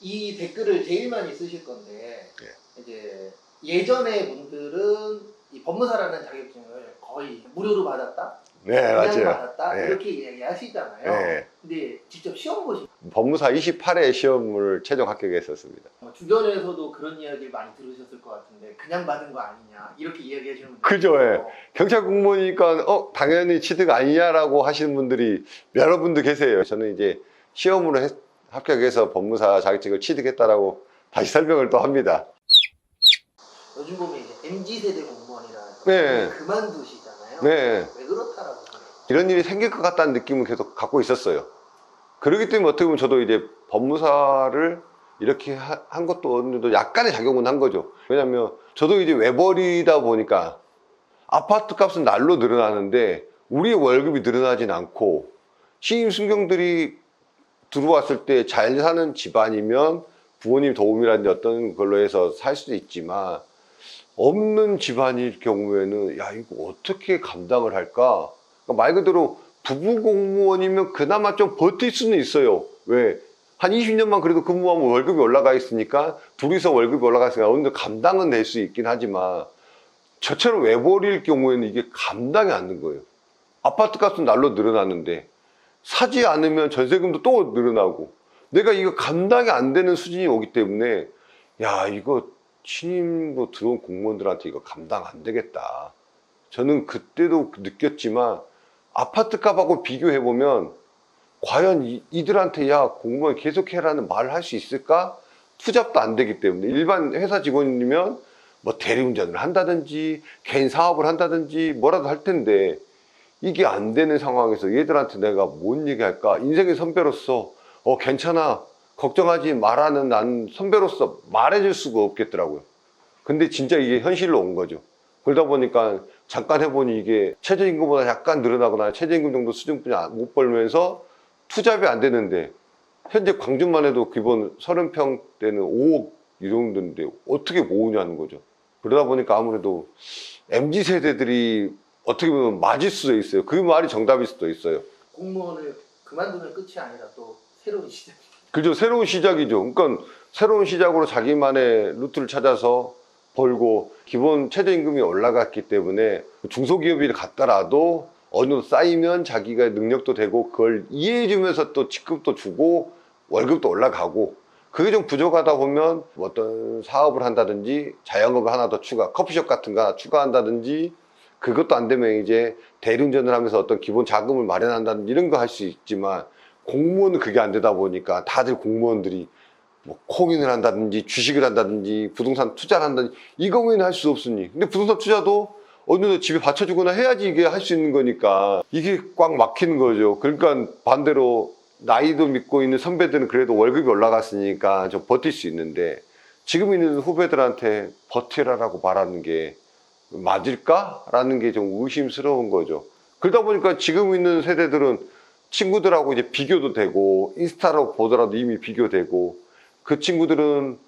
이 댓글을 제일 많이 쓰실 건데 예. 이제 예전에 분들은 이 법무사라는 자격증을 거의 무료로 받았다, 네, 그냥 맞아요. 받았다 네. 이렇게 이야기하시잖아요. 네. 근데 직접 시험 보신 법무사 28회 시험을 최종 합격했었습니다. 주변에서도 그런 이야기를 많이 들으셨을 것 같은데 그냥 받은 거 아니냐 이렇게 이야기하시는 분들 그죠, 예. 경찰 공무원이니까 당연히 취득 아니냐라고 하시는 분들이 여러 분들 계세요. 저는 이제 시험으로 합격해서 법무사 자격증을 취득했다라고 다시 설명을 또 합니다. 요즘 보면 이제 MZ세대 공무원이라는 네. 그만두시잖아요. 네. 왜 그렇다라고 생각해요? 이런 일이 생길 것 같다는 느낌은 계속 갖고 있었어요. 그렇기 때문에 어떻게 보면 저도 이제 법무사를 이렇게 한 것도 어느 정도 약간의 작용은 한 거죠. 왜냐면 저도 이제 외벌이다 보니까 아파트 값은 날로 늘어나는데 우리의 월급이 늘어나진 않고 신임 순경들이 들어왔을 때 잘 사는 집안이면 부모님 도움이라든지 어떤 걸로 해서 살 수도 있지만 없는 집안일 경우에는 야 이거 어떻게 감당을 할까? 그러니까 말 그대로 부부 공무원이면 그나마 좀 버틸 수는 있어요. 왜? 한 20년만 그래도 근무하면 월급이 올라가 있으니까 둘이서 월급이 올라갔으니까 어느 정도 감당은 될 수 있긴 하지만 저처럼 외벌이일 경우에는 이게 감당이 안 되는 거예요. 아파트 값은 날로 늘어나는데 사지 않으면 전세금도 또 늘어나고 내가 이거 감당이 안 되는 수준이 오기 때문에 야 이거 신임으로 들어온 공무원들한테 이거 감당 안 되겠다. 저는 그때도 느꼈지만 아파트 값하고 비교해보면 과연 이들한테 야 공무원 계속해라는 말을 할 수 있을까? 투잡도 안 되기 때문에 일반 회사 직원이면 뭐 대리운전을 한다든지 개인 사업을 한다든지 뭐라도 할 텐데 이게 안 되는 상황에서 얘들한테 내가 뭔 얘기할까? 인생의 선배로서 괜찮아 걱정하지 말라는 난 선배로서 말해줄 수가 없겠더라고요. 근데 진짜 이게 현실로 온 거죠. 그러다 보니까 잠깐 해보니 이게 최저임금보다 약간 늘어나거나 최저임금 정도 수준뿐이 못 벌면서 투잡이 안 되는데 현재 광주만 해도 기본 30평대는 5억 이 정도인데 어떻게 모으냐는 거죠. 그러다 보니까 아무래도 MZ세대들이 어떻게 보면 맞을 수도 있어요. 그 말이 정답일 수도 있어요. 공무원을 그만두면 끝이 아니라 또 새로운 시작. 그죠. 새로운 시작이죠. 그러니까 새로운 시작으로 자기만의 루트를 찾아서 벌고 기본 최저임금이 올라갔기 때문에 중소기업이 갔더라도 어느 정도 쌓이면 자기가 능력도 되고 그걸 이해해주면서 또 직급도 주고 월급도 올라가고 그게 좀 부족하다 보면 어떤 사업을 한다든지 자영업을 하나 더 추가, 커피숍 같은 거 하나 추가한다든지 그것도 안 되면 이제 대리운전을 하면서 어떤 기본 자금을 마련한다든지 이런 거 할 수 있지만 공무원은 그게 안 되다 보니까 다들 공무원들이 뭐 코인을 한다든지 주식을 한다든지 부동산 투자를 한다든지 이거는 할 수 없으니 근데 부동산 투자도 어느 정도 집에 받쳐주거나 해야지 이게 할 수 있는 거니까 이게 꽉 막히는 거죠. 그러니까 반대로 나이도 믿고 있는 선배들은 그래도 월급이 올라갔으니까 좀 버틸 수 있는데 지금 있는 후배들한테 버티라라고 말하는 게 맞을까라는 게 좀 의심스러운 거죠. 그러다 보니까 지금 있는 세대들은 친구들하고 이제 비교도 되고 인스타로 보더라도 이미 비교되고 그 친구들은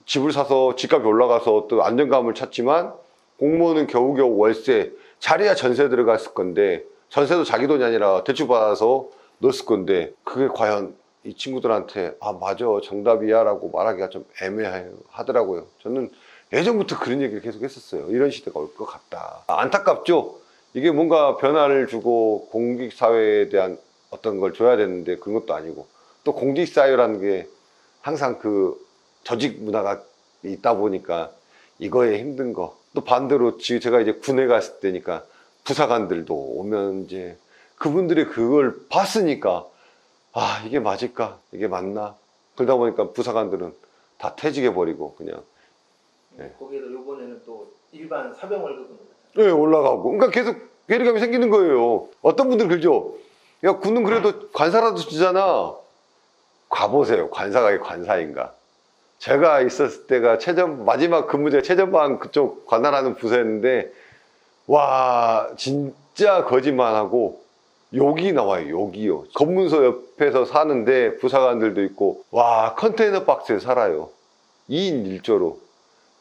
집을 사서 집값이 올라가서 또 안정감을 찾지만 공무원은 겨우겨우 월세 잘해야 전세 들어갔을 건데 전세도 자기 돈이 아니라 대출 받아서 넣었을 건데 그게 과연 이 친구들한테 아 맞아 정답이야 라고 말하기가 좀 애매하더라고요. 저는 예전부터 그런 얘기를 계속 했었어요. 이런 시대가 올 것 같다. 안타깝죠. 이게 뭔가 변화를 주고 공직사회에 대한 어떤 걸 줘야 되는데 그런 것도 아니고 또 공직사회라는 게 항상 그 조직 문화가 있다 보니까 이거에 힘든 거 또 반대로 제가 이제 군에 갔을 때니까 부사관들도 오면 이제 그분들이 그걸 봤으니까 아 이게 맞을까 이게 맞나 그러다 보니까 부사관들은 다 퇴직해버리고 그냥 거기에서 요번에는 또 일반 사병 월급은 네, 올라가고 그러니까 계속 괴리감이 생기는 거예요. 어떤 분들은 그러죠. 야 군은 그래도 관사라도 주잖아. 가보세요. 관사가 관사인가. 제가 있었을 때가 마지막 근무제가 최전방 그쪽 관할하는 부서였는데 와 진짜 거짓말하고 욕이 나와요. 욕이요. 검문소 옆에서 사는데 부사관들도 있고 와 컨테이너 박스에 살아요. 2인 1조로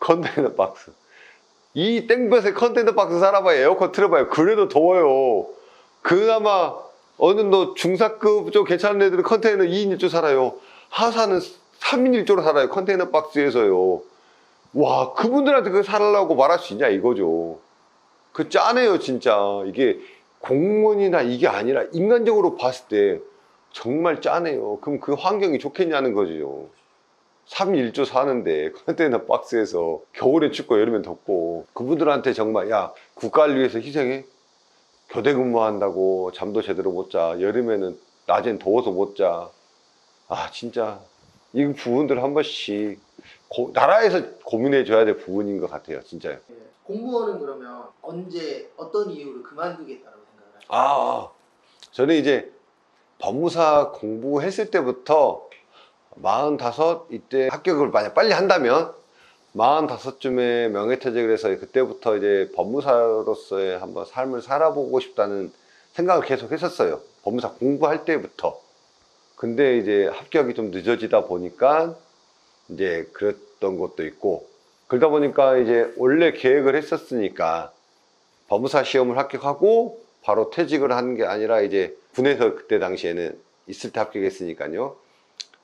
컨테이너 박스. 이 땡볕에 컨테이너 박스 살아봐야 에어컨 틀어봐요. 그래도 더워요. 그나마 어느 정도 중사급 좀 괜찮은 애들은 컨테이너 2인 1조 살아요. 하사는 3인 1조로 살아요. 컨테이너 박스에서요. 와, 그분들한테 그거 살라고 말할 수 있냐 이거죠. 그 짜네요 진짜. 이게 공무원이나 이게 아니라 인간적으로 봤을 때 정말 짜네요. 그럼 그 환경이 좋겠냐는 거죠. 3인 1조 사는데 컨테이너 박스에서 겨울엔 춥고 여름엔 덥고, 그분들한테 정말 야, 국가를 위해서 희생해? 교대 근무한다고 잠도 제대로 못 자, 여름에는 낮엔 더워서 못 자. 아 진짜 이 부분들 한 번씩 나라에서 고민해 줘야 될 부분인 것 같아요 진짜요. 예. 공무원은 그러면 언제 어떤 이유로 그만두겠다고 생각을 하세요? 저는 이제 법무사 공부했을 때부터 45 이때 합격을 만약 빨리 한다면 45쯤에 명예퇴직을 해서 그때부터 이제 법무사로서의 한번 삶을 살아보고 싶다는 생각을 계속 했었어요. 법무사 공부할 때부터. 근데 이제 합격이 좀 늦어지다 보니까 이제 그랬던 것도 있고, 그러다 보니까 이제 원래 계획을 했었으니까 법무사 시험을 합격하고 바로 퇴직을 하는 게 아니라 이제 군에서 그때 당시에는 있을 때 합격했으니까요.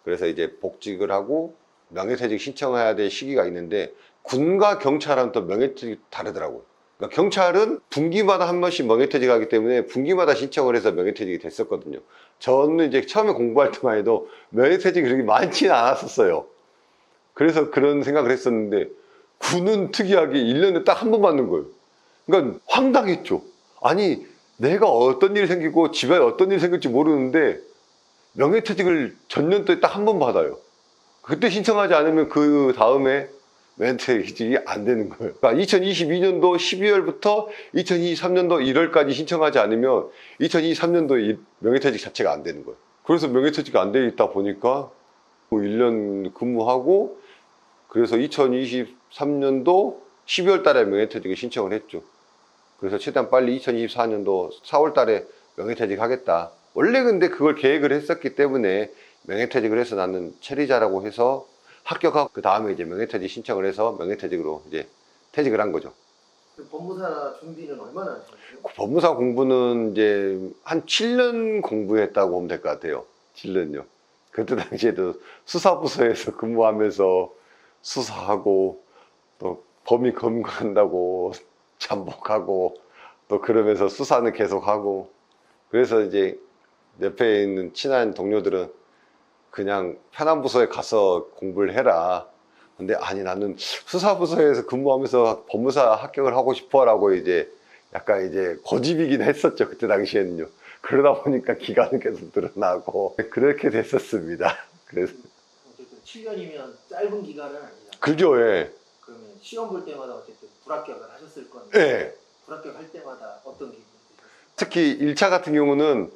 그래서 이제 복직을 하고 명예퇴직 신청해야 될 시기가 있는데, 군과 경찰은 또 명예퇴직이 다르더라고요. 그러니까 경찰은 분기마다 한 번씩 명예퇴직하기 때문에 분기마다 신청을 해서 명예퇴직이 됐었거든요. 저는 이제 처음에 공부할 때만 해도 명예퇴직이 그렇게 많지는 않았었어요. 그래서 그런 생각을 했었는데, 군은 특이하게 1년에 딱 한 번 받는 거예요. 그러니까 황당했죠. 아니, 내가 어떤 일이 생기고 집에 어떤 일이 생길지 모르는데 명예퇴직을 전년도에 딱 한 번 받아요. 그때 신청하지 않으면 그 다음에 명예퇴직이 안 되는 거예요. 그러니까 2022년도 12월부터 2023년도 1월까지 신청하지 않으면 2023년도에 명예퇴직 자체가 안 되는 거예요. 그래서 명예퇴직이 안 돼 있다 보니까 1년 근무하고, 그래서 2023년도 12월 달에 명예퇴직을 신청을 했죠. 그래서 최대한 빨리 2024년도 4월 달에 명예퇴직 하겠다. 원래 근데 그걸 계획을 했었기 때문에 명예퇴직을 해서 나는 체리자라고 해서 합격하고, 그 다음에 이제 명예퇴직 신청을 해서 명예퇴직으로 이제 퇴직을 한 거죠. 그 법무사 준비는 얼마나 하셨어요? 법무사 공부는 이제 한 7년 공부했다고 보면 될 것 같아요. 7년요. 그때 당시에도 수사부서에서 근무하면서 수사하고, 또 범위 검거한다고 잠복하고, 또 그러면서 수사는 계속하고. 그래서 이제 옆에 있는 친한 동료들은 그냥 편한 부서에 가서 공부를 해라. 근데 아니, 나는 수사부서에서 근무하면서 법무사 합격을 하고 싶어 라고 이제 약간 이제 고집이긴 했었죠. 그때 당시에는요. 그러다 보니까 기간은 계속 늘어나고 그렇게 됐었습니다. 그래서 어쨌든 7년이면 짧은 기간은 아니잖아요. 그죠, 예. 그러면 시험 볼 때마다 어쨌든 불합격을 하셨을 건데, 예. 불합격할 때마다 어떤 기분이 드셨어요? 특히 1차 같은 경우는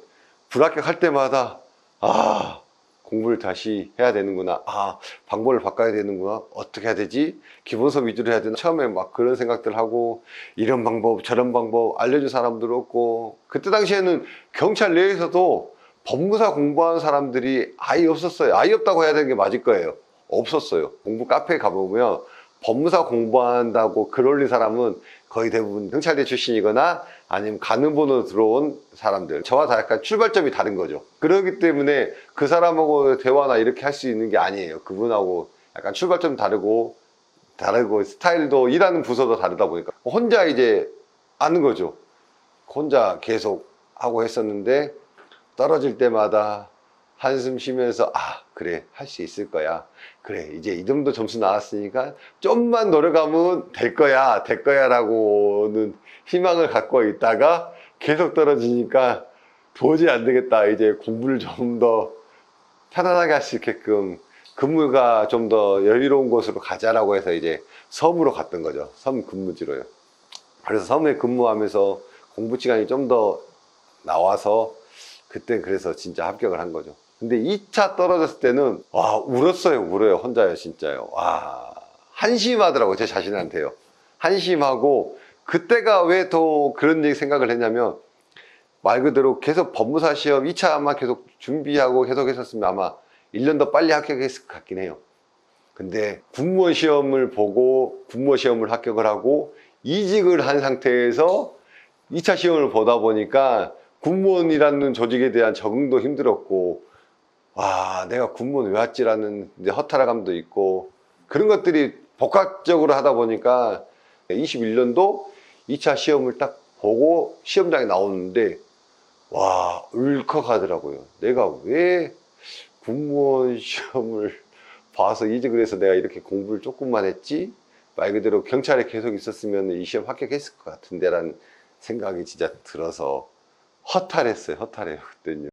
불합격할 때마다 공부를 다시 해야 되는구나, 방법을 바꿔야 되는구나, 어떻게 해야 되지, 기본서 위주로 해야 되나, 처음에 막 그런 생각들 하고, 이런 방법 저런 방법 알려준 사람들 없고. 그때 당시에는 경찰 내에서도 법무사 공부하는 사람들이 아예 없었어요. 아예 없다고 해야 되는 게 맞을 거예요. 없었어요. 공부 카페에 가보면 법무사 공부한다고 글 올린 사람은 거의 대부분 경찰대 출신이거나 아니면 가는번호 들어온 사람들, 저와 다 약간 출발점이 다른 거죠. 그렇기 때문에 그 사람하고 대화나 이렇게 할 수 있는 게 아니에요. 그분하고 약간 출발점 다르고 스타일도, 일하는 부서도 다르다 보니까 혼자 이제 아는 거죠. 혼자 계속 하고 했었는데, 떨어질 때마다 한숨 쉬면서 그래, 할 수 있을 거야. 그래, 이제 이 정도 점수 나왔으니까 좀만 노력하면 될 거야 라고는 희망을 갖고 있다가 계속 떨어지니까 도저히 안 되겠다. 이제 공부를 좀 더 편안하게 할 수 있게끔 근무가 좀 더 여유로운 곳으로 가자라고 해서 이제 섬으로 갔던 거죠. 섬 근무지로요. 그래서 섬에 근무하면서 공부 시간이 좀 더 나와서 그때 그래서 진짜 합격을 한 거죠. 근데 2차 떨어졌을 때는 울어요. 혼자요, 진짜요. 한심하더라고요, 제 자신한테요. 한심하고, 그때가 왜 더 그런 얘기 생각을 했냐면, 말 그대로 계속 법무사 시험 2차만 계속 준비하고 계속 했었으면 아마 1년 더 빨리 합격했을 것 같긴 해요. 근데 군무원 시험을 보고 군무원 시험을 합격을 하고 이직을 한 상태에서 2차 시험을 보다 보니까 군무원이라는 조직에 대한 적응도 힘들었고, 아, 내가 군무원 왜 왔지라는 이제 허탈감도 있고, 그런 것들이 복합적으로 하다 보니까 21년도 2차 시험을 딱 보고 시험장에 나오는데, 와, 울컥하더라고요. 내가 왜 군무원 시험을 봐서 이직을 해서 내가 이렇게 공부를 조금만 했지? 말 그대로 경찰에 계속 있었으면 이 시험 합격했을 것 같은데 라는 생각이 진짜 들어서 허탈했어요. 허탈해요, 그때는요.